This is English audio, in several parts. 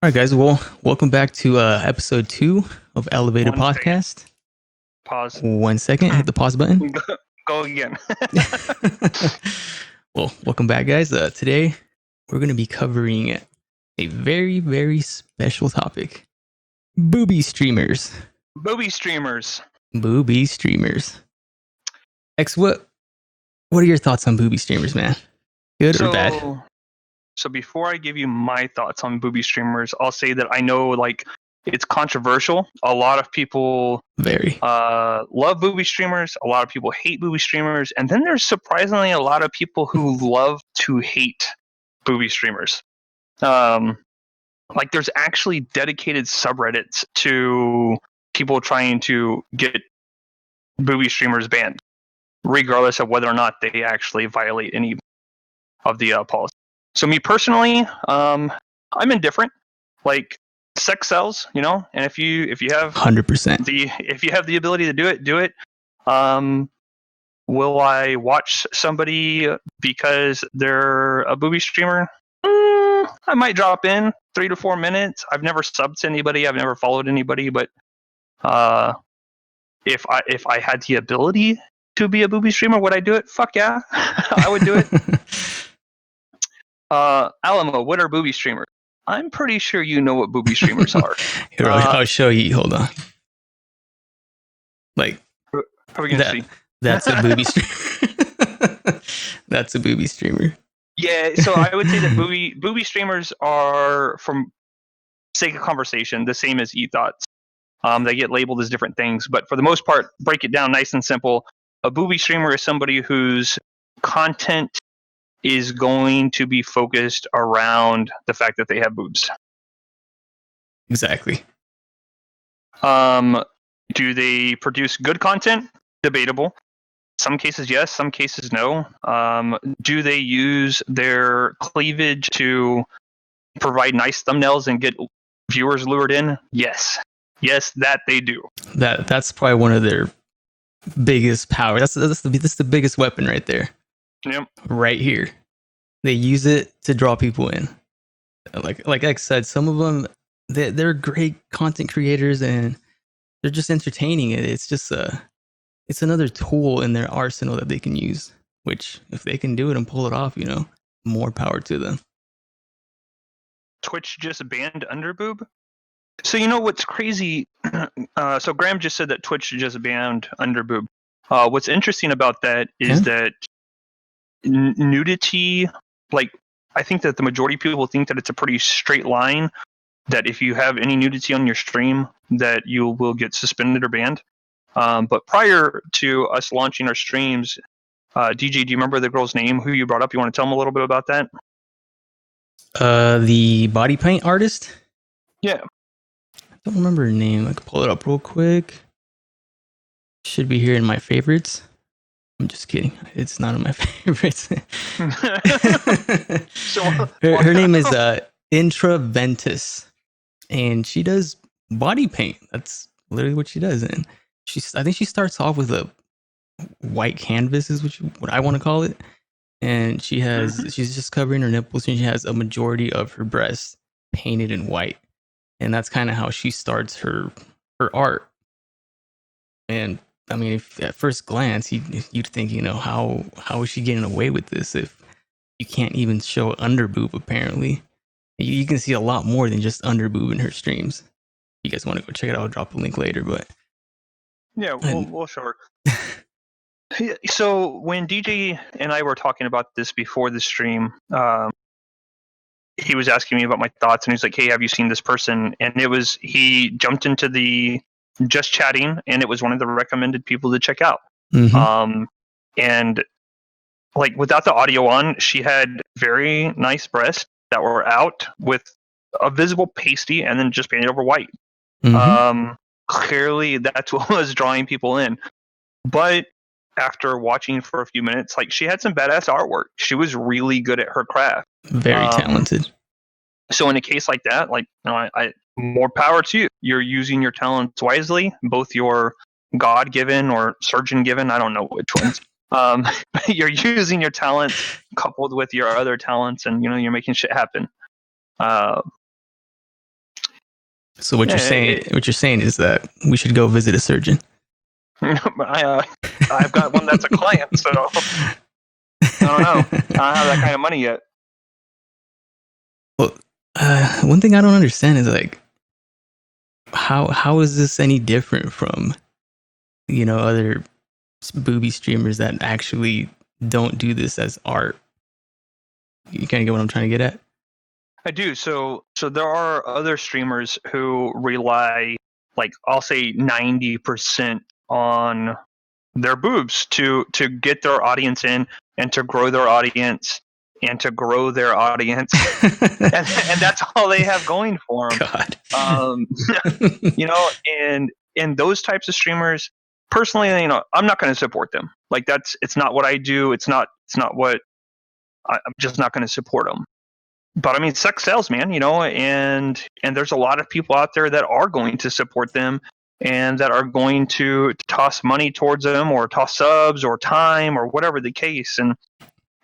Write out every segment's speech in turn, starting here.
All right, guys. Well, welcome back to episode 2 of Elev8ed One second. podcast. Pause. 1 second, hit the pause button. Go again. Well, welcome back, guys. Today, we're going to be covering a very, very special topic. Boobie streamers. Boobie Streamers. Boobie streamers. X, what are your thoughts on boobie streamers, man? Good or bad? So before I give you my thoughts on Boobie Streamers, I'll say that I know it's controversial. A lot of people Very. love Boobie Streamers. A lot of people hate Boobie Streamers. And then there's surprisingly a lot of people who love to hate Boobie Streamers. There's actually dedicated subreddits to people trying to get Boobie Streamers banned, regardless of whether or not they actually violate any of the policies. So me personally, I'm indifferent. Like, sex sells, and if you have 100%. if you have the ability to do it. Will I watch somebody because they're a Boobie streamer? I might drop in 3 to 4 minutes. I've never subbed to anybody. I've never followed anybody, but if I had the ability to be a Boobie streamer, would I do it? Fuck yeah, I would do it. Alamo, what are Boobie streamers? I'm pretty sure you know what Boobie streamers are. Here, I'll show you. Hold on. Like, are we gonna see? That's a Boobie streamer. That's a Boobie streamer. Yeah, so I would say that Boobie streamers are, from sake of conversation, the same as e-thoughts. They get labeled as different things, but for the most part, break it down nice and simple. A Boobie streamer is somebody whose content is going to be focused around the fact that they have boobs. Exactly. Do they produce good content? Debatable. Some cases yes, some cases no. Do they use their cleavage to provide nice thumbnails and get viewers lured in? Yes. Yes, that they do. That's probably one of their biggest power. That's the biggest weapon right there. Yep. Right here. They use it to draw people in. Like X said, some of them they're great content creators and they're just entertaining it. It's just it's another tool in their arsenal that they can use, which if they can do it and pull it off, more power to them. Twitch just banned Underboob. So what's crazy? So Graham just said that Twitch just banned Underboob. What's interesting about that is that nudity, I think that the majority of people think that it's a pretty straight line, that if you have any nudity on your stream, that you will get suspended or banned. But prior to us launching our streams, DJ, do you remember the girl's name who you brought up? You want to tell them a little bit about that? The body paint artist? Yeah. I don't remember her name. I can pull it up real quick. Should be here in my favorites. I'm just kidding. It's not in my favorites. Her name is Intraventus, and she does body paint. That's literally what she does. And I think she starts off with a white canvas, is what I want to call it. And she's just covering her nipples, and she has a majority of her breasts painted in white. And that's kind of how she starts her art. And I mean, if at first glance you'd think, how is she getting away with this if you can't even show underboob? Apparently, you can see a lot more than just underboob in her streams. If you guys want to go check it out, I'll drop a link later. But yeah, we'll show her. So when DJ and I were talking about this before the stream, he was asking me about my thoughts, and he's like, "Hey, have you seen this person?" And he jumped into the just chatting, and it was one of the recommended people to check out. Mm-hmm. And without the audio on, she had very nice breasts that were out with a visible pasty and then just painted over white. Mm-hmm. Clearly that's what was drawing people in. But after watching for a few minutes, she had some badass artwork. She was really good at her craft. Very talented. So in a case like that, I more power to you. You're using your talents wisely, both your God-given or surgeon-given, I don't know which ones. You're using your talents coupled with your other talents, and you're making shit happen. So what you're saying is that we should go visit a surgeon. I've got one that's a client, so I don't know. I don't have that kind of money yet. Well, one thing I don't understand is like, how is this any different from, other Boobie streamers that actually don't do this as art? You kind of get what I'm trying to get at? I do. So there are other streamers who rely, like, I'll say 90% on their boobs to get their audience in and to grow their audience and to grow their audience. and that's all they have going for them. God. And those types of streamers, personally, I'm not going to support them. Like, it's not what I do. It's not what I'm just not going to support them. But I mean, sex sells, man, and there's a lot of people out there that are going to support them and that are going to toss money towards them or toss subs or time or whatever the case. And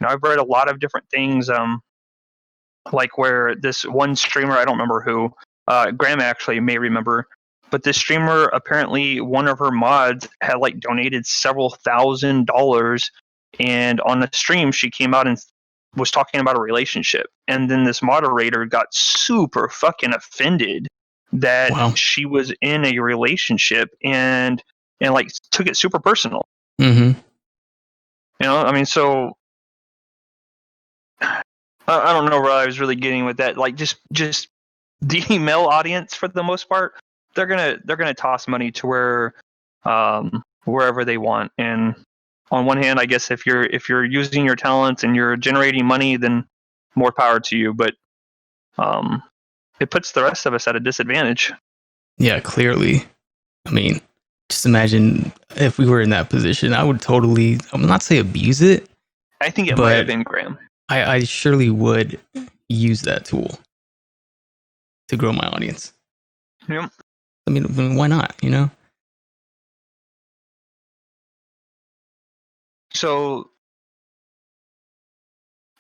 I've read a lot of different things, like where this one streamer, I don't remember who, Graham actually may remember, but this streamer, apparently one of her mods had like donated several $1,000s, and on the stream she came out and was talking about a relationship, and then this moderator got super fucking offended that she was in a relationship and like took it super personal. Mm-hmm. I mean, so I don't know where I was really getting with that. Like, just the male audience, for the most part, they're gonna toss money to wherever they want. And on one hand, I guess if you're using your talents and you're generating money, then more power to you. But it puts the rest of us at a disadvantage. Yeah, clearly. I mean, just imagine if we were in that position. I would totally, I'm not say abuse it. I think it might have been Graham. I surely would use that tool to grow my audience. Yep. I mean, why not, So,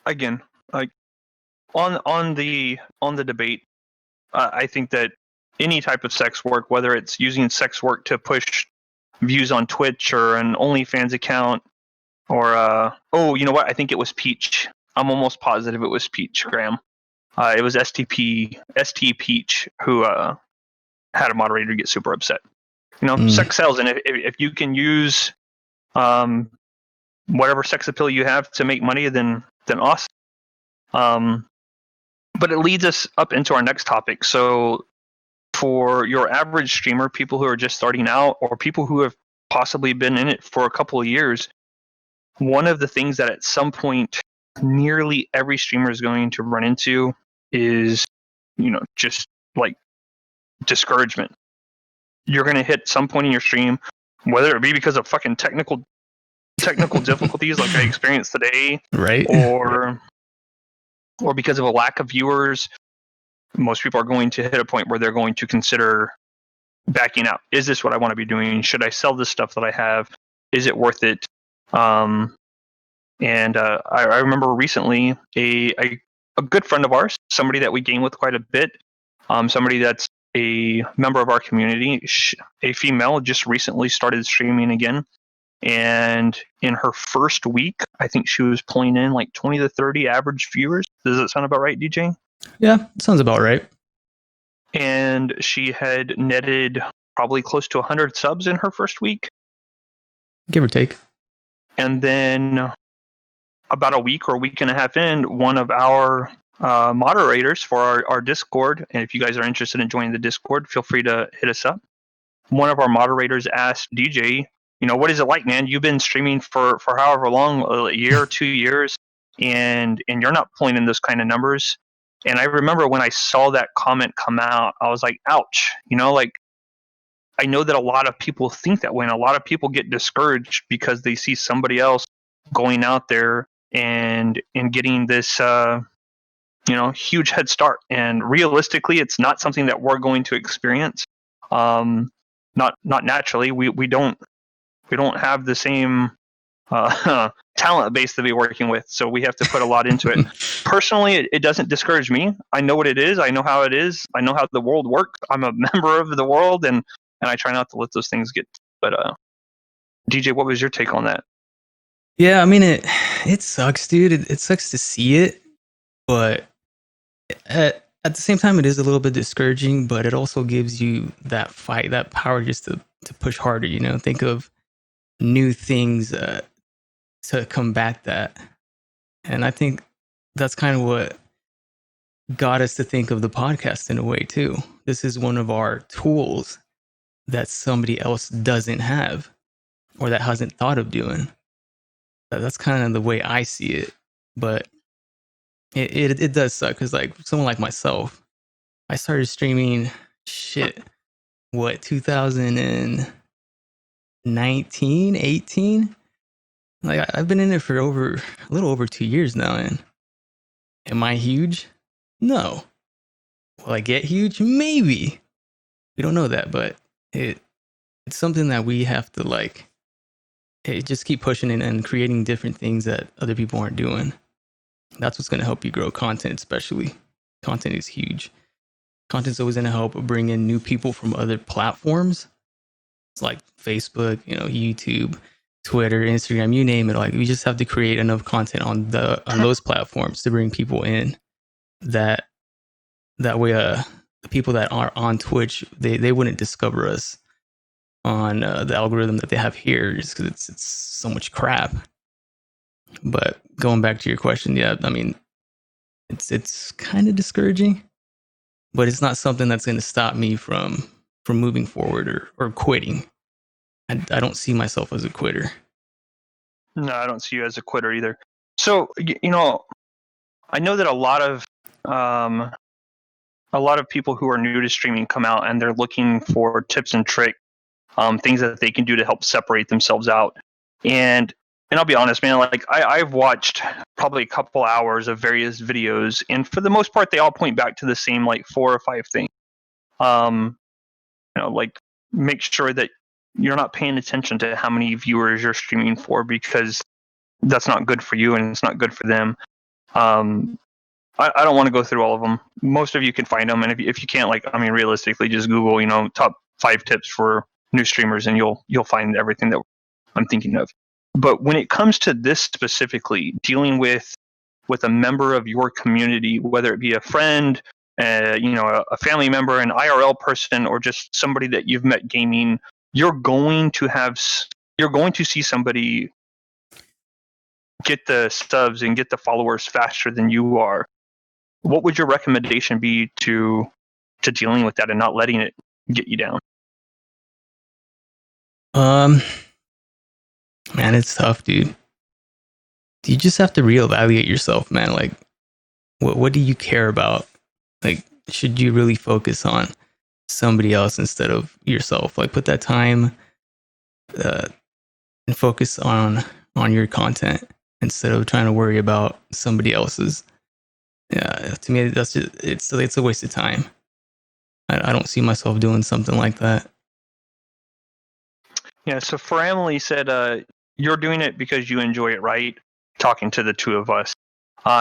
again, like on the debate, I think that any type of sex work, whether it's using sex work to push views on Twitch or an OnlyFans account, or you know what? I think it was Peach. I'm almost positive it was Peach, Graham. It was ST Peach who had a moderator get super upset. Sex sells, and if you can use whatever sex appeal you have to make money, then awesome. But it leads us up into our next topic. So for your average streamer, people who are just starting out or people who have possibly been in it for a couple of years, one of the things that at some point nearly every streamer is going to run into is, just like discouragement. You're going to hit some point in your stream, whether it be because of fucking technical difficulties like I experienced today, right? Or because of a lack of viewers. Most people are going to hit a point where they're going to consider backing out. Is this what I want to be doing? Should I sell this stuff that I have? Is it worth it? I remember recently a good friend of ours, somebody that we game with quite a bit, somebody that's a member of our community, a female, just recently started streaming again. And in her first week, I think she was pulling in like 20 to 30 average viewers. Does that sound about right, DJ? Yeah, sounds about right. And she had netted probably close to 100 subs in her first week. Give or take. And then about a week or a week and a half in, one of our moderators for our Discord, and if you guys are interested in joining the Discord, feel free to hit us up. One of our moderators asked DJ, what is it like, man? You've been streaming for however long, a year, 2 years, and you're not pulling in those kind of numbers. And I remember when I saw that comment come out, I was like, ouch. Like, I know that a lot of people think that way, and a lot of people get discouraged because they see somebody else going out there and getting this huge head start. And realistically, it's not something that we're going to experience. Not naturally. We don't have the same talent base to be working with, so we have to put a lot into it. Personally, it doesn't discourage me. I know what it is. I know how it is. I know how the world works. I'm a member of the world, and I try not to let those things get. But DJ, what was your take on that? Yeah, I mean it sucks, dude. It sucks to see it, but at the same time, it is a little bit discouraging. But it also gives you that fight, that power, just to push harder. You know, think of new things to combat that. And I think that's kind of what got us to think of the podcast in a way too. This is one of our tools that somebody else doesn't have or that hasn't thought of doing. That's kind of the way I see it. But it does suck because like someone like myself, I started streaming 2019, 18? Like I've been in it for a little over 2 years now, and am I huge? No. Will I get huge? Maybe. We don't know that, but it's something that we have to like just keep pushing and creating different things that other people aren't doing. That's what's going to help you grow content, especially. Content is huge. Content's always going to help bring in new people from other platforms. It's like Facebook, YouTube, Twitter, Instagram, you name it. Like we just have to create enough content on those platforms to bring people in. That way, the people that are on Twitch, they wouldn't discover us on the algorithm that they have here, just because it's so much crap. But going back to your question, yeah, I mean, it's kind of discouraging, but it's not something that's going to stop me from moving forward or quitting. I don't see myself as a quitter. No, I don't see you as a quitter either. So, I know that a lot of people who are new to streaming come out and they're looking for tips and tricks, things that they can do to help separate themselves out. And I'll be honest, man, like I've watched probably a couple hours of various videos, and for the most part, they all point back to the same like 4 or 5 things. Like make sure that you're not paying attention to how many viewers you're streaming for, because that's not good for you and it's not good for them. I don't want to go through all of them. Most of you can find them, and if you can't, realistically, just Google, top 5 tips for new streamers, and you'll find everything that I'm thinking of. But when it comes to this specifically, dealing with a member of your community, whether it be a friend, a family member, an IRL person, or just somebody that you've met gaming, you're going to see somebody get the subs and get the followers faster than you are. What would your recommendation be to dealing with that and not letting it get you down? Man, it's tough, dude. You just have to reevaluate yourself, man. Like, what do you care about? Like, should you really focus on somebody else instead of yourself? Like, put that time and focus on your content instead of trying to worry about somebody else's. Yeah, to me, that's just, it's a waste of time. I don't see myself doing something like that. Yeah, so for Emily said, you're doing it because you enjoy it, right? Talking to the two of us.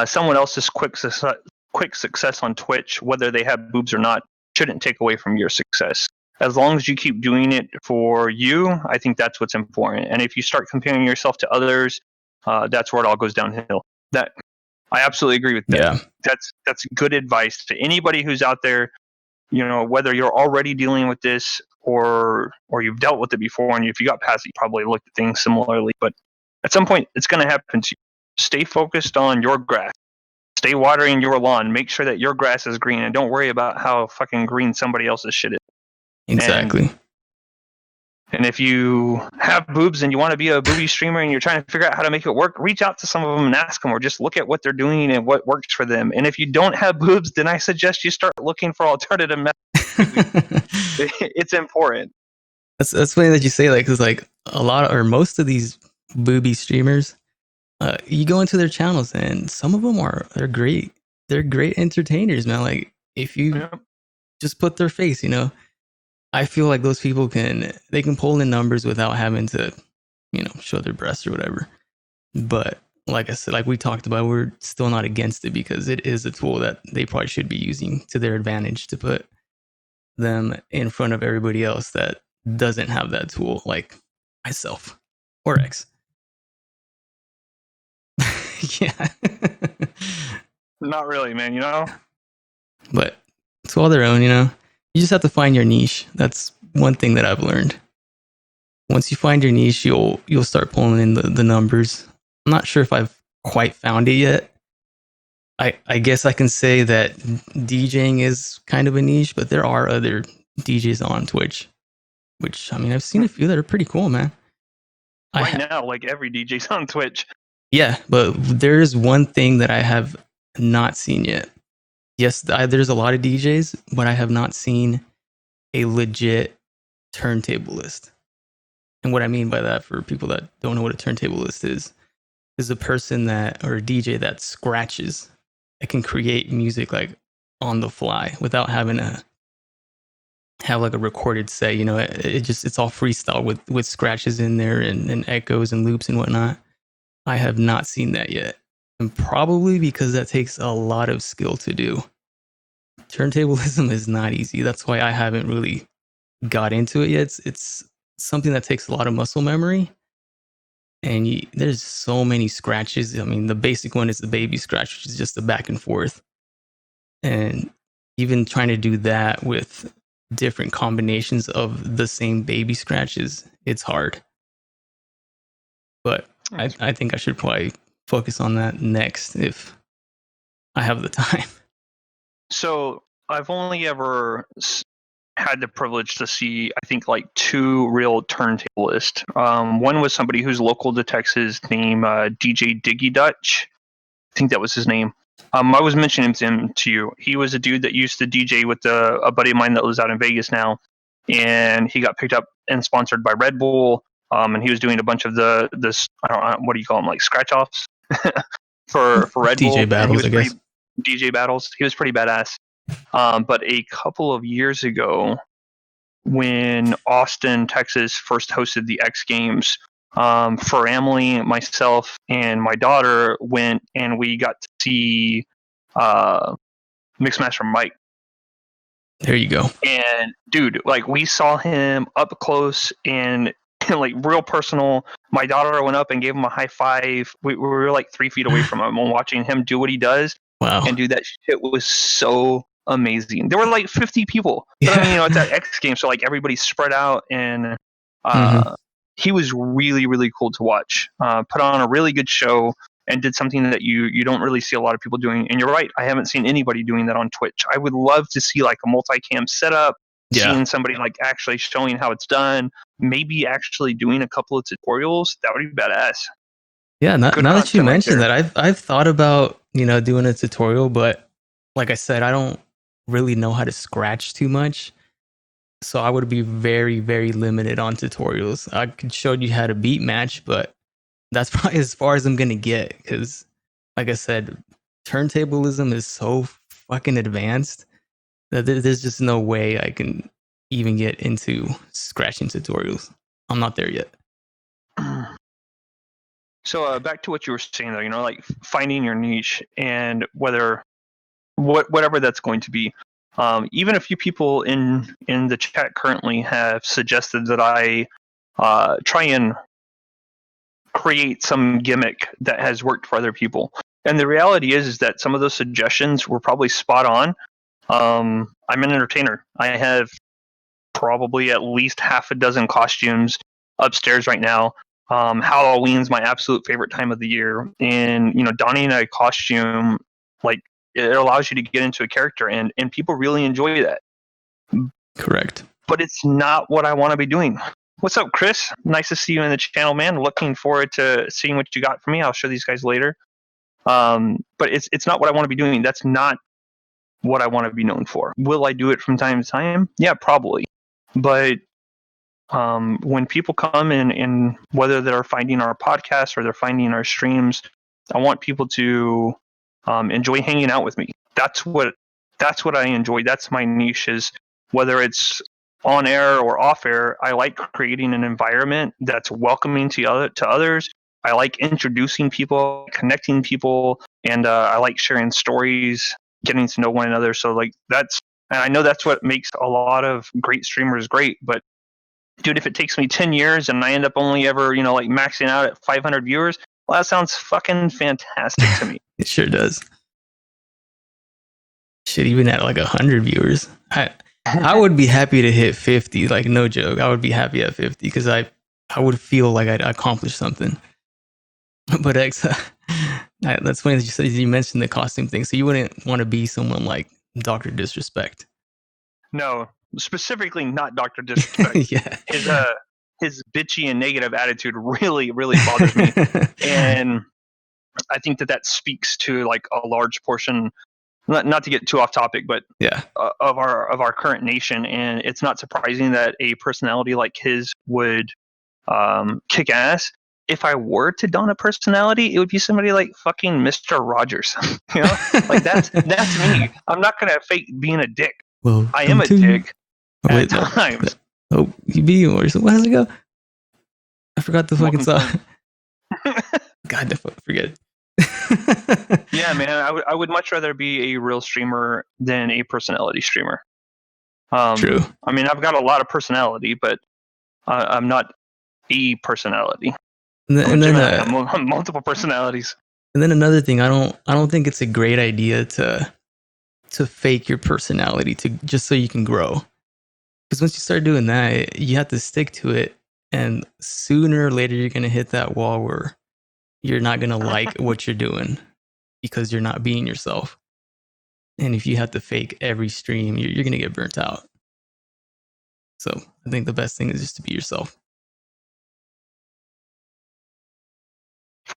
Someone else's quick success on Twitch, whether they have boobs or not, shouldn't take away from your success. As long as you keep doing it for you, I think that's what's important. And if you start comparing yourself to others, that's where it all goes downhill. That I absolutely agree with that. Yeah. That's good advice to anybody who's out there. Whether you're already dealing with this or you've dealt with it before, and if you got past it, you probably looked at things similarly. But at some point, it's going to happen to you. Stay focused on your grass. Stay watering your lawn. Make sure that your grass is green, and don't worry about how fucking green somebody else's shit is. Exactly. And if you have boobs and you want to be a boobie streamer and you're trying to figure out how to make it work, reach out to some of them and ask them, or just look at what they're doing and what works for them. And if you don't have boobs, then I suggest you start looking for alternative methods. It's important. That's funny that you say that, because like most of these boobie streamers, you go into their channels and some of them they're great. They're great entertainers, man. Like if you just put their face, I feel like those people can pull in numbers without having to, show their breasts or whatever. But like I said, like we talked about, we're still not against it because it is a tool that they probably should be using to their advantage to put them in front of everybody else that doesn't have that tool, like myself or X. Yeah. Not really, man. You know. But to all their own, you know. You just have to find your niche. That's one thing that I've learned. Once you find your niche, you'll start pulling in the numbers. I'm not sure if I've quite found it yet. I guess I can say that DJing is kind of a niche, but there are other DJs on Twitch, which I mean I've seen a few that are pretty cool, man. Right now, like every DJ's on Twitch. Yeah, but there's one thing that I have not seen yet. Yes, there's a lot of DJs, but I have not seen a legit turntable list. And what I mean by that, for people that don't know what a turntable list is a person that, or a DJ that scratches, that can create music like on the fly without having to have like a recorded set. You know, it's all freestyle with scratches in there and echoes and loops and whatnot. I have not seen that yet, and probably because that takes a lot of skill to do. Turntablism is not easy. That's why I haven't really got into it yet. It's something that takes a lot of muscle memory, and there's so many scratches. I mean, the basic one is the baby scratch, which is just the back and forth, and even trying to do that with different combinations of the same baby scratches, it's hard. But I think I should probably focus on that next if I have the time. So I've only ever had the privilege to see, I think, like 2 real turntablists. One was somebody who's local to Texas named DJ Diggy Dutch. I think that was his name. I was mentioning him to you. He was a dude that used to DJ with a buddy of mine that lives out in Vegas now, and he got picked up and sponsored by Red Bull. And he was doing a bunch of this I don't know, what do you call them, like scratch offs for Red Bull. DJ battles, I guess. DJ battles. He was pretty badass. But a couple of years ago, when Austin, Texas first hosted the X Games, for Emily, myself, and my daughter went, and we got to see Mixmaster Mike. There you go. And dude, like we saw him up close and like real personal. My daughter went up and gave him a high five. We were like 3 feet away from him and watching him do what he does. Wow. And dude, that shit was so amazing. There were like 50 people. But I mean, you know, it's that X game, so like everybody's spread out, and he was really, really cool to watch. Put on a really good show and did something that you don't really see a lot of people doing. And you're right, I haven't seen anybody doing that on Twitch. I would love to see like a multicam setup, seeing somebody like actually showing how it's done, maybe actually doing a couple of tutorials. That would be badass. Yeah, now that you mentioned that, I've thought about, you know, doing a tutorial, but like I said, I don't really know how to scratch too much. So I would be very, very limited on tutorials. I could show you how to beat match, but that's probably as far as I'm going to get. Because, like I said, turntablism is so fucking advanced that there's just no way I can even get into scratching tutorials. I'm not there yet. So back to what you were saying, though, you know, like finding your niche and whatever that's going to be. Even a few people in the chat currently have suggested that I try and create some gimmick that has worked for other people. And the reality is that some of those suggestions were probably spot on. I'm an entertainer. I have probably at least half a dozen costumes upstairs right now. Halloween's my absolute favorite time of the year. And, you know, donning a costume, like, it allows you to get into a character, and people really enjoy that. Correct. But it's not what I want to be doing. What's up, Chris? Nice to see you in the channel, man. Looking forward to seeing what you got for me. I'll show these guys later. But it's not what I want to be doing. That's not what I want to be known for. Will I do it from time to time? Yeah, probably. But when people come in, whether they're finding our podcast or they're finding our streams, I want people to enjoy hanging out with me. That's what I enjoy. That's my niche, is whether it's on air or off air. I like creating an environment that's welcoming to others, I like introducing people, connecting people, and I like sharing stories, getting to know one another. So like that's, and I know that's what makes a lot of great streamers great. But dude, if it takes me 10 years and I end up only ever, like maxing out at 500 viewers, well, that sounds fucking fantastic to me. It sure does. Shit, even at like 100 viewers, I would be happy to hit 50. Like no joke, I would be happy at 50 because I would feel like I'd accomplished something. But that's funny that you mentioned the costume thing. So you wouldn't want to be someone like Dr. Disrespect. No, specifically not Dr. Disrespect. Yeah. His bitchy and negative attitude really, really bothers me. And I think that speaks to like a large portion, not to get too off topic, but yeah, of our current nation. And it's not surprising that a personality like his would kick ass. If I were to don a personality, it would be somebody like fucking Mr. Rogers. Like that's me. I'm not gonna fake being a dick. Well, I am a dick at times. Oh, you be or what does it go? I forgot the fucking song. God, forget it. Yeah, man. I would much rather be a real streamer than a personality streamer. True. I mean, I've got a lot of personality, but I'm not a personality. And then multiple personalities. And then another thing, I don't think it's a great idea to fake your personality to just so you can grow. Because once you start doing that, you have to stick to it, and sooner or later you're gonna hit that wall where you're not gonna like what you're doing because you're not being yourself. And if you have to fake every stream, you're gonna get burnt out. So I think the best thing is just to be yourself.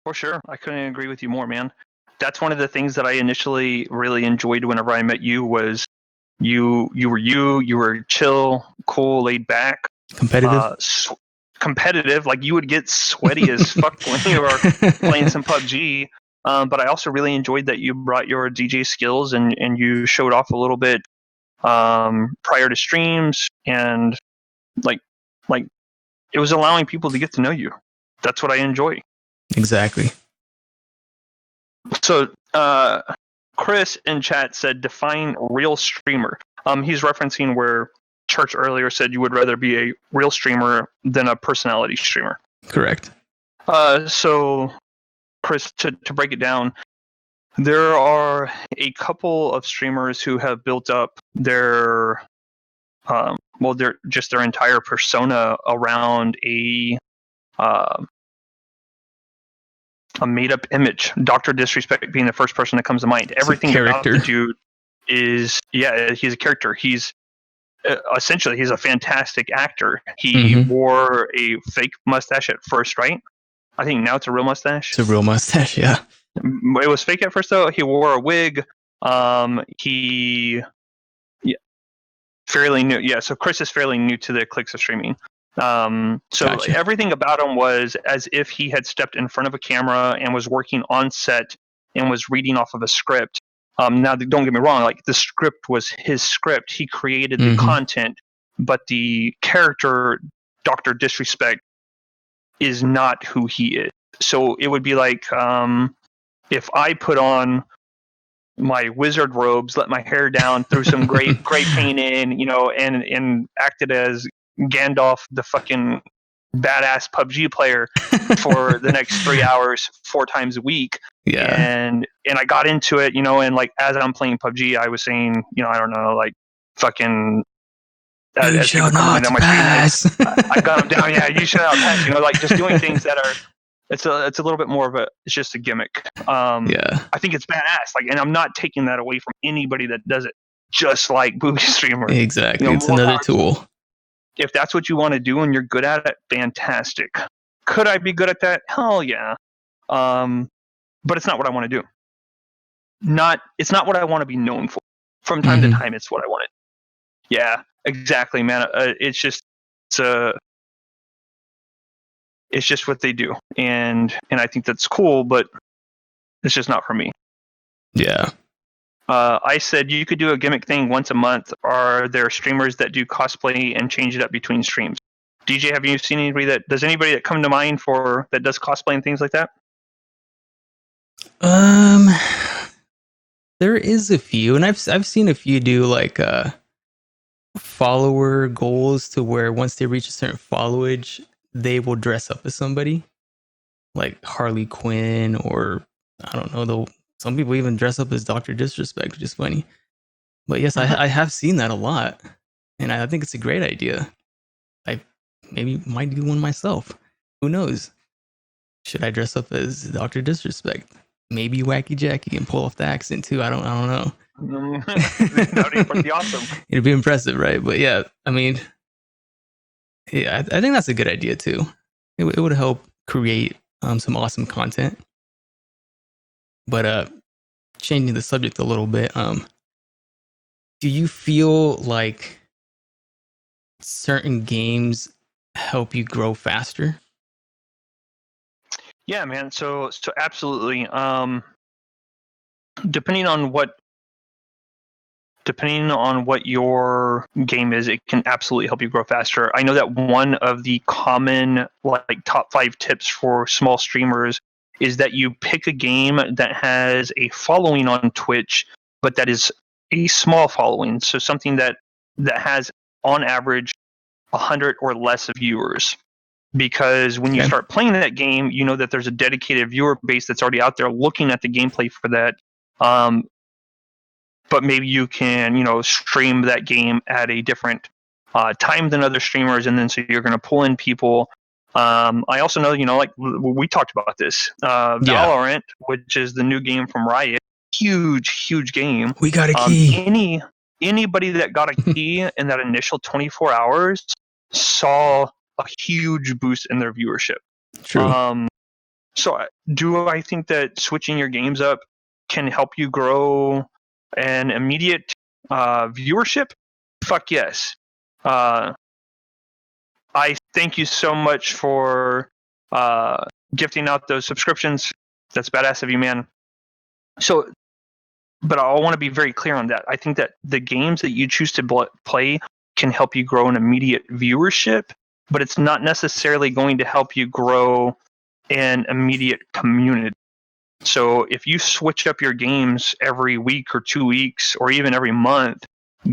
For sure. I couldn't agree with you more, man. That's one of the things that I initially really enjoyed whenever I met you was you were chill, cool, laid back. Competitive? Competitive. Like you would get sweaty as fuck when you were playing some PUBG. But I also really enjoyed that you brought your DJ skills and you showed off a little bit prior to streams, and like it was allowing people to get to know you. That's what I enjoy. Exactly. So Chris in chat said define real streamer. He's referencing where Church earlier said you would rather be a real streamer than a personality streamer. Correct. So Chris, to break it down, there are a couple of streamers who have built up their their entire persona around a made-up image. Dr. Disrespect being the first person that comes to mind. Everything about the dude is, he's a character. He's essentially, he's a fantastic actor. He wore a fake mustache at first, right? I think now it's a real mustache. It's a real mustache, yeah. It was fake at first, though. He wore a wig. Fairly new. Yeah, so Chris is fairly new to the clicks of streaming. Gotcha. Everything about him was as if he had stepped in front of a camera and was working on set and was reading off of a script. Now, don't get me wrong, like the script was his script. He created the content, but the character, Dr. Disrespect, is not who he is. So it would be like if I put on my wizard robes, let my hair down, threw some gray paint in, and acted as Gandalf, the fucking badass PUBG player, for the next 3 hours, 4 times a week. Yeah. And I got into it, and like as I'm playing PUBG, I was saying, I don't know, like fucking. You shall not pass. I got him down. Yeah, you shall not pass. Like just doing things that are. It's a little bit more of it's just a gimmick. Yeah. I think it's badass. Like, and I'm not taking that away from anybody that does it. Just like Boobie Streamers. Exactly. It's another tool. If that's what you want to do and you're good at it, fantastic. Could I be good at that? Hell yeah. But it's not what I want to do. It's not what I want to be known for. From time to time, it's what I want to do. Yeah, exactly, man. It's just what they do, and I think that's cool, but it's just not for me. Yeah. I said you could do a gimmick thing once a month. Are there streamers that do cosplay and change it up between streams? DJ, have you seen anybody that come to mind for that does cosplay and things like that? Um, there is a few, and I've seen a few do like follower goals to where once they reach a certain followage, they will dress up as somebody like Harley Quinn, or I don't know, though some people even dress up as Dr. Disrespect, which is funny. But yes, I have seen that a lot, and I think it's a great idea. I maybe might do one myself. Who knows? Should I dress up as Dr. Disrespect? Maybe Wacky Jackie and pull off the accent too. I don't know. That would be awesome. It'd be impressive, right? But yeah, I mean, yeah, I think that's a good idea too. It would help create some awesome content. But changing the subject a little bit, do you feel like certain games help you grow faster? Yeah, man. So absolutely. Depending on what your game is, it can absolutely help you grow faster. I know that one of the common like top 5 tips for small streamers is that you pick a game that has a following on Twitch, but that is a small following. So something that has on average 100 or less viewers. Because when you start playing that game, you know that there's a dedicated viewer base that's already out there looking at the gameplay for that. But maybe you can, stream that game at a different time than other streamers, and then so you're going to pull in people. I also know, like we talked about this, Valorant, which is the new game from Riot, huge game. We got a key. Anybody that got a key in that initial 24 hours saw a huge boost in their viewership. True. So do I think that switching your games up can help you grow an immediate viewership? Fuck yes. I thank you so much for gifting out those subscriptions. That's badass of you, man. So, but I want to be very clear on that. I think that the games that you choose to play can help you grow an immediate viewership, but it's not necessarily going to help you grow an immediate community. So if you switch up your games every week or 2 weeks or even every month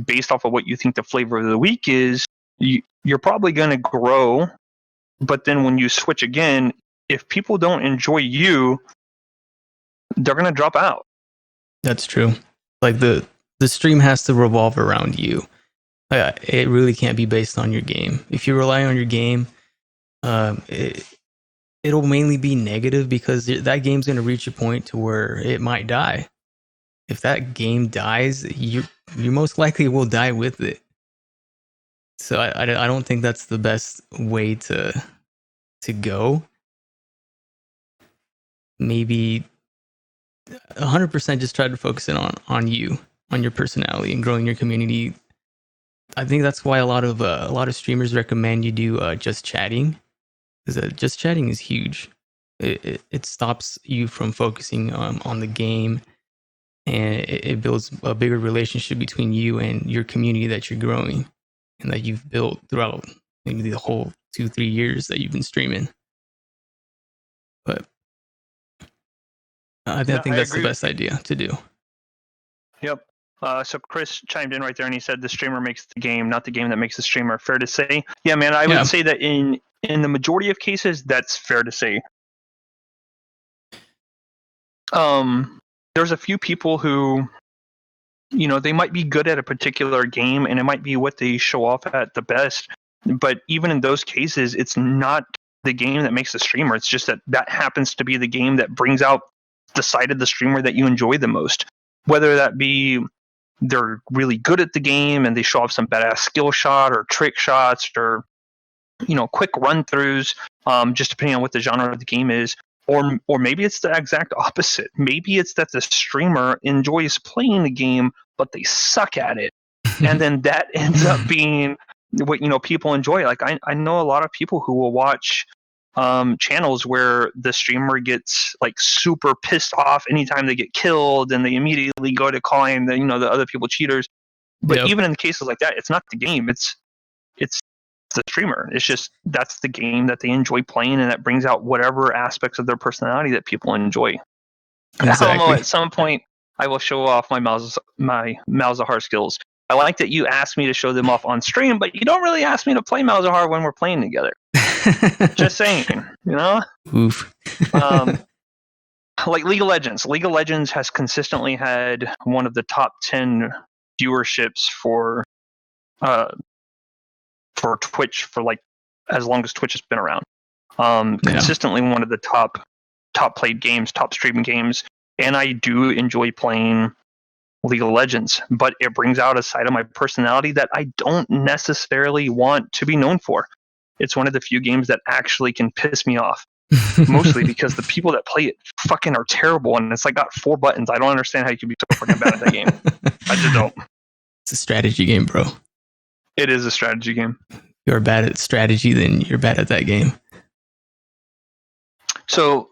based off of what you think the flavor of the week is, you're probably going to grow. But then when you switch again, if people don't enjoy you, they're going to drop out. That's true. Like the stream has to revolve around you. It really can't be based on your game. If you rely on your game, it'll mainly be negative because that game's going to reach a point to where it might die. If that game dies, you most likely will die with it. So I don't think that's the best way to go. Maybe 100% just try to focus in on you, on your personality, and growing your community. I think that's why a lot of streamers recommend you do just chatting, because just chatting is huge. It stops you from focusing on the game, and it builds a bigger relationship between you and your community that you're growing and that you've built throughout maybe the whole 2-3 years that you've been streaming. But I think that's the best idea to do. Yep. So Chris chimed in right there and he said the streamer makes the game, not the game that makes the streamer. Fair to say? Yeah, man, I would say that in the majority of cases, that's fair to say. There's a few people who, they might be good at a particular game and it might be what they show off at the best. But even in those cases, it's not the game that makes the streamer. It's just that happens to be the game that brings out the side of the streamer that you enjoy the most. Whether that be they're really good at the game and they show off some badass skill shot or trick shots or, quick run-throughs, just depending on what the genre of the game is. Or maybe it's the exact opposite. Maybe it's that the streamer enjoys playing the game, but they suck at it. And then that ends up being what, people enjoy. Like I know a lot of people who will watch channels where the streamer gets like super pissed off anytime they get killed and they immediately go to calling the other people cheaters. But even in cases like that, it's not the game, it's the streamer. It's just that's the game that they enjoy playing, and that brings out whatever aspects of their personality that people enjoy. Exactly. I don't know, at some point I will show off my Malzahar skills. I like that you asked me to show them off on stream, but you don't really ask me to play Malzahar when we're playing together. Just saying, you know? Oof. Like League of Legends. League of Legends has consistently had one of the top 10 viewerships for Twitch for like as long as Twitch has been around. Consistently one of the top played games, top streaming games, and I do enjoy playing League of Legends, but it brings out a side of my personality that I don't necessarily want to be known for. It's one of the few games that actually can piss me off. Mostly because the people that play it fucking are terrible, and it's like got 4 buttons. I don't understand how you can be so fucking bad at that game. I just don't. It's a strategy game, bro. It is a strategy game. You're bad at strategy, then you're bad at that game. So,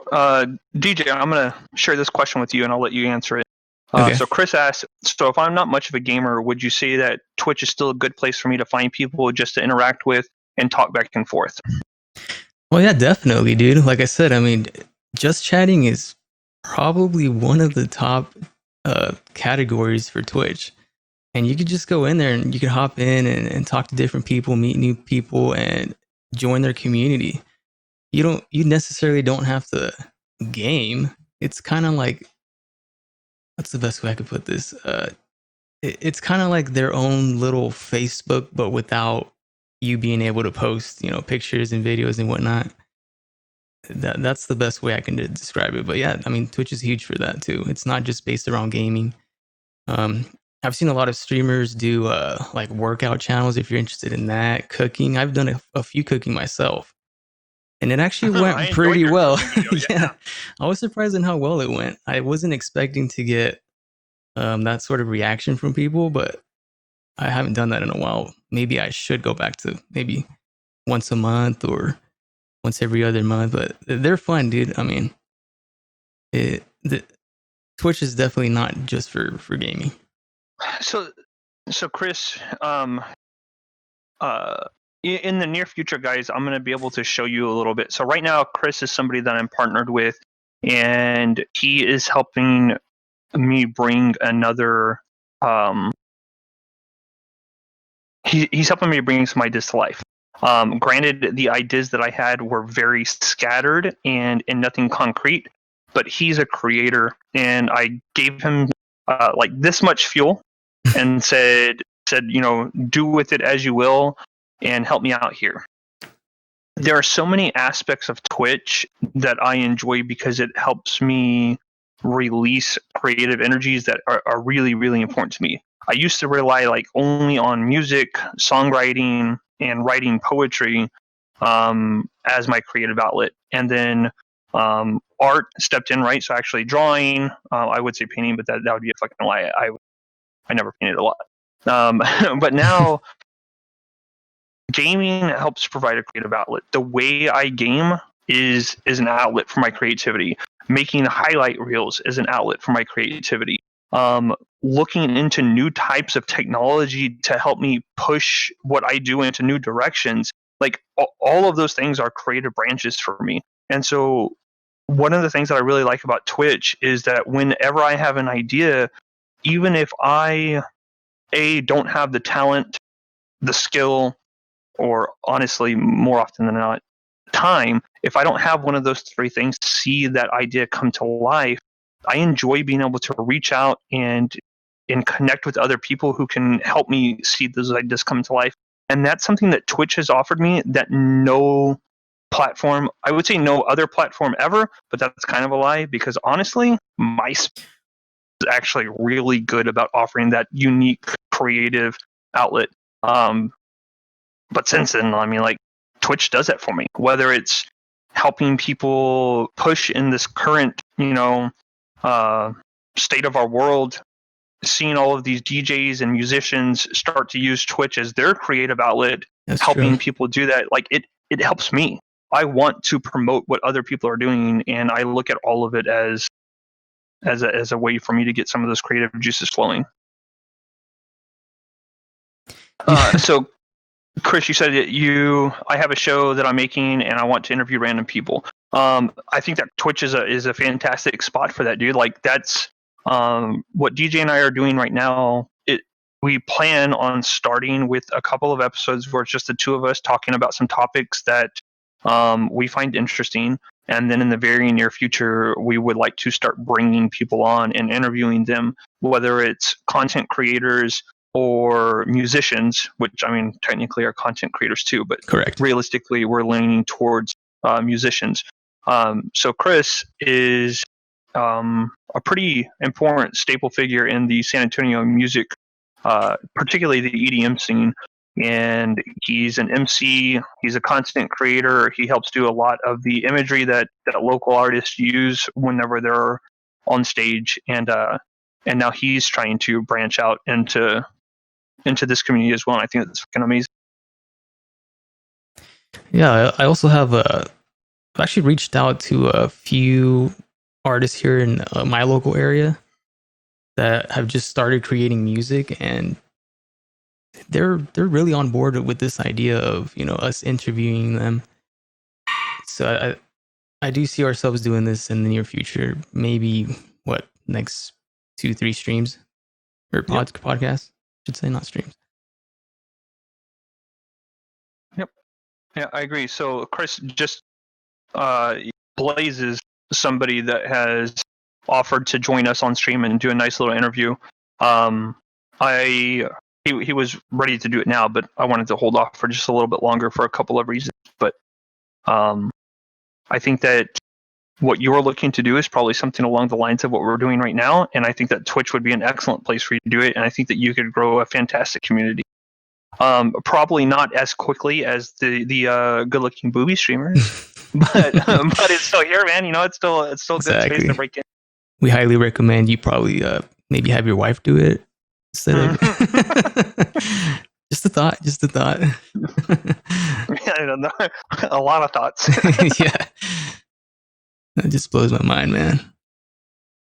DJ, I'm going to share this question with you, and I'll let you answer it. Okay. So Chris asks, so if I'm not much of a gamer, would you say that Twitch is still a good place for me to find people just to interact with and talk back and forth? Well, yeah, definitely, dude. Like I said, I mean, just chatting is probably one of the top categories for Twitch. And you could just go in there and you could hop in and talk to different people, meet new people, and join their community. You necessarily don't have to game. It's kind of like, what's the best way I could put this? It's kind of like their own little Facebook, but without you being able to post, pictures and videos and whatnot. That's the best way I can describe it. But yeah, I mean, Twitch is huge for that too. It's not just based around gaming. I've seen a lot of streamers do like workout channels. If you're interested in that, cooking. I've done a few cooking myself, and it actually went pretty well. Video, yeah, I was surprised in how well it went. I wasn't expecting to get that sort of reaction from people, but I haven't done that in a while. Maybe I should go back to maybe once a month or once every other month, but they're fun, dude. I mean, Twitch is definitely not just for gaming. So Chris, in the near future, guys, I'm going to be able to show you a little bit. So right now, Chris is somebody that I'm partnered with, and he is helping me bring another. He's helping me bring some ideas to life. Granted, the ideas that I had were very scattered and nothing concrete, but he's a creator, and I gave him like this much fuel and said, do with it as you will and help me out here. There are so many aspects of Twitch that I enjoy because it helps me release creative energies that are really, really important to me. I used to rely like only on music, songwriting, and writing poetry as my creative outlet. And then art stepped in, right? So actually drawing, I would say painting, but that would be a fucking lie. I never painted a lot. But now gaming helps provide a creative outlet. The way I game is an outlet for my creativity. Making highlight reels is an outlet for my creativity. Looking into new types of technology to help me push what I do into new directions. Like all of those things are creative branches for me. And so one of the things that I really like about Twitch is that whenever I have an idea, even if I don't have the talent, the skill, or honestly, more often than not, time, if I don't have one of those 3 things to see that idea come to life, I enjoy being able to reach out and connect with other people who can help me see those ideas come to life. And that's something that Twitch has offered me that no platform, I would say no other platform ever, but that's kind of a lie because honestly, MySpace is actually really good about offering that unique creative outlet. But since then, I mean, like, Twitch does that for me, whether it's helping people push in this current, state of our world, seeing all of these DJs and musicians start to use Twitch as their creative outlet, That's helping true. people do that. Like it helps me. I want to promote what other people are doing, and I look at all of it as a way for me to get some of those creative juices flowing. So Chris, you said that I have a show that I'm making and I want to interview random people. I think that Twitch is a fantastic spot for that, dude. Like that's what DJ and I are doing right now. We plan on starting with a couple of episodes where it's just the two of us talking about some topics that we find interesting. And then in the very near future, we would like to start bringing people on and interviewing them, whether it's content creators or musicians, which I mean, technically are content creators too, but Correct. realistically, we're leaning towards musicians. So Chris is a pretty important staple figure in the San Antonio music, particularly the EDM scene. And he's an MC. He's a content creator. He helps do a lot of the imagery that local artists use whenever they're on stage. And now he's trying to branch out into this community as well. And I think that's fucking amazing. Yeah, I also have I've actually reached out to a few artists here in my local area that have just started creating music, and they're really on board with this idea of, you know, us interviewing them. So I do see ourselves doing this in the near future. Maybe next 2-3 streams or podcasts, should say, not streams. Yep. Yeah, I agree. So Chris just Blaze is somebody that has offered to join us on stream and do a nice little interview. He was ready to do it now, but I wanted to hold off for just a little bit longer for a couple of reasons. But I think that what you're looking to do is probably something along the lines of what we're doing right now, and I think that Twitch would be an excellent place for you to do it, and I think that you could grow a fantastic community. Probably not as quickly as the good-looking Boobie Streamers, but it's still here, man. You know, it's still Exactly. Good space to break in. We highly recommend you probably maybe have your wife do it instead of just a thought. Yeah, I don't know. A lot of thoughts. Yeah, that just blows my mind, man.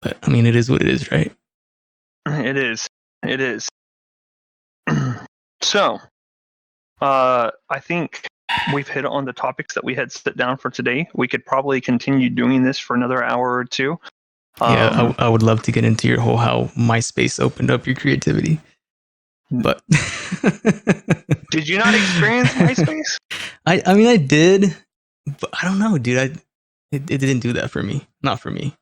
But I mean, it is what it is, right? It is. So, I think we've hit on the topics that we had set down for today. We could probably continue doing this for another hour or two. Yeah, I would love to get into your whole how MySpace opened up your creativity. But did you not experience MySpace? I mean, I did, but I don't know, dude. It didn't do that for me. Not for me.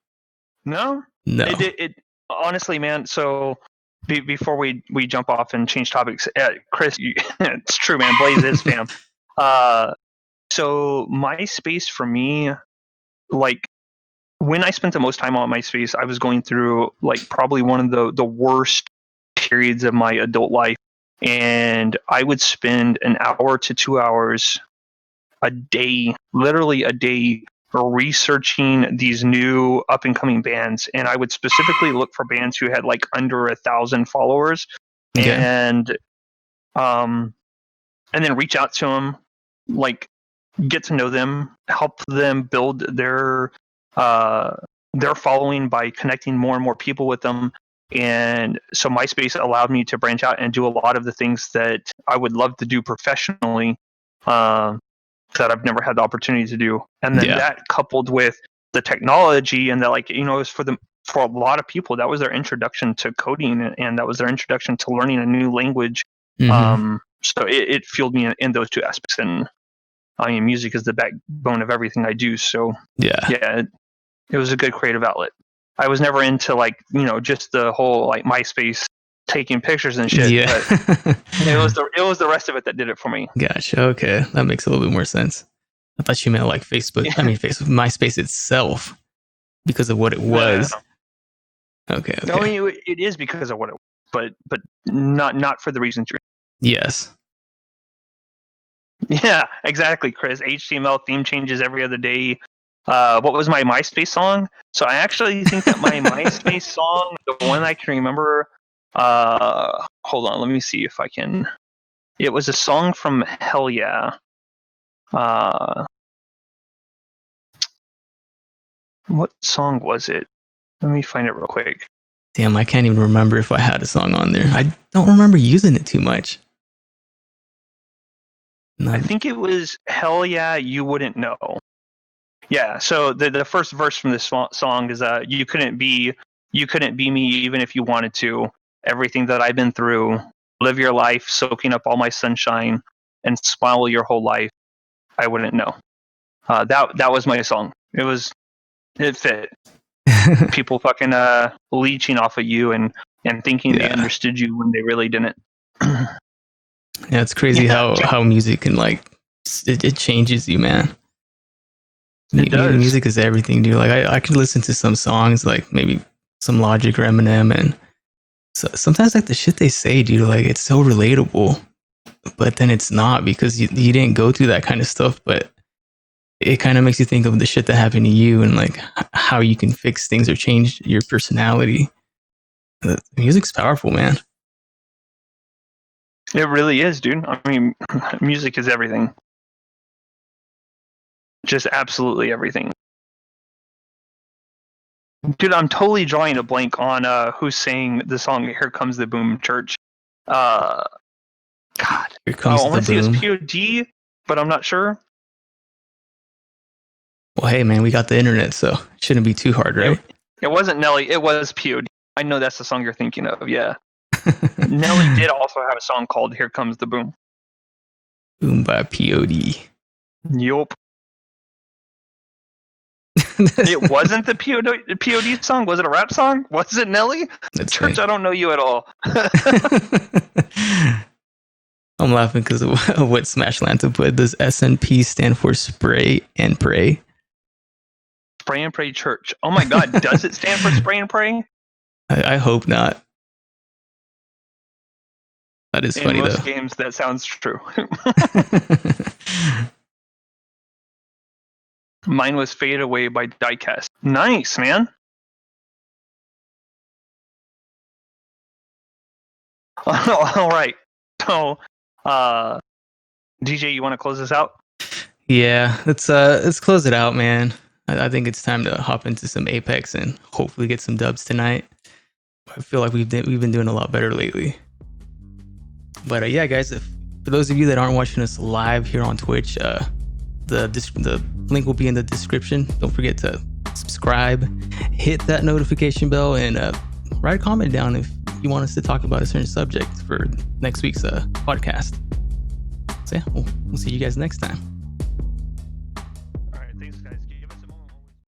No. It honestly, man. So before we jump off and change topics, Chris, it's true, man. Blaze is fam. So MySpace for me, like, when I spent the most time on MySpace, I was going through like probably one of the worst periods of my adult life, and I would spend an hour to 2 hours a day, literally a day, researching these new up and coming bands. And I would specifically look for bands who had like under 1,000 followers, and then reach out to them, like get to know them, help them build their following by connecting more and more people with them. And so MySpace allowed me to branch out and do a lot of the things that I would love to do professionally, that I've never had the opportunity to do. And then that coupled with the technology, and that, like, you know, it was for a lot of people, that was their introduction to coding, and that was their introduction to learning a new language. Mm-hmm. So it fueled me in those two aspects. And I mean, music is the backbone of everything I do. So it was a good creative outlet. I was never into, like, you know, just the whole like MySpace taking pictures and shit. Yeah. But it was the rest of it that did it for me. Gotcha. Okay, that makes a little bit more sense. I thought you meant like Facebook. I mean, MySpace itself, because of what it was. No. Okay. No, I mean, it is because of what it was, but not for the reasons you're. Yes. Yeah, exactly, Chris. HTML theme changes every other day. What was my MySpace song? So I actually think that my MySpace song, the one I can remember, hold on, let me see if I can. It was a song from Hell Yeah. What song was it? Let me find it real quick. Damn, I can't even remember if I had a song on there. I don't remember using it too much. I think it was Hell Yeah, You Wouldn't Know. Yeah, so the first verse from this song is you couldn't be me even if you wanted to. Everything that I've been through, live your life soaking up all my sunshine and smile your whole life. I wouldn't know. That was my song. It fit. People fucking leeching off of you and thinking they understood you when they really didn't. Yeah, it's crazy how music can like it changes you, man. It does. Music is everything, dude. Like I can listen to some songs, like maybe some Logic or Eminem, and so sometimes like the shit they say, dude, like it's so relatable, but then it's not because you didn't go through that kind of stuff. But it kind of makes you think of the shit that happened to you and like how you can fix things or change your personality. Music's powerful, man. It really is, dude. I mean, music is everything. Just absolutely everything. Dude, I'm totally drawing a blank on who's saying the song "Here Comes the Boom" Church. God, Here comes I want to say boom. it was POD, but I'm not sure. Well, hey, man, we got the internet, so it shouldn't be too hard, right? It wasn't Nelly. It was POD. I know that's the song you're thinking of. Yeah. Nelly did also have a song called "Here Comes the Boom." Boom by POD. Yup. It wasn't the POD song. Was it a rap song? Was it Nelly? That's Church, right. I don't know you at all. I'm laughing because of what Smash Lanta put. Does SNP stand for Spray and Pray? Spray and Pray Church. Oh my God. Does it stand for Spray and Pray? I hope not. That is funny, In most though. games, that sounds true. Mine was Fade Away by Diecast. Nice, man. All right. So, DJ, you want to close this out? Yeah, let's close it out, man. I think it's time to hop into some Apex and hopefully get some dubs tonight. I feel like we've been doing a lot better lately. But yeah, guys, for those of you that aren't watching us live here on Twitch, the link will be in the description. Don't forget to subscribe, hit that notification bell, and write a comment down if you want us to talk about a certain subject for next week's podcast. So yeah, we'll see you guys next time.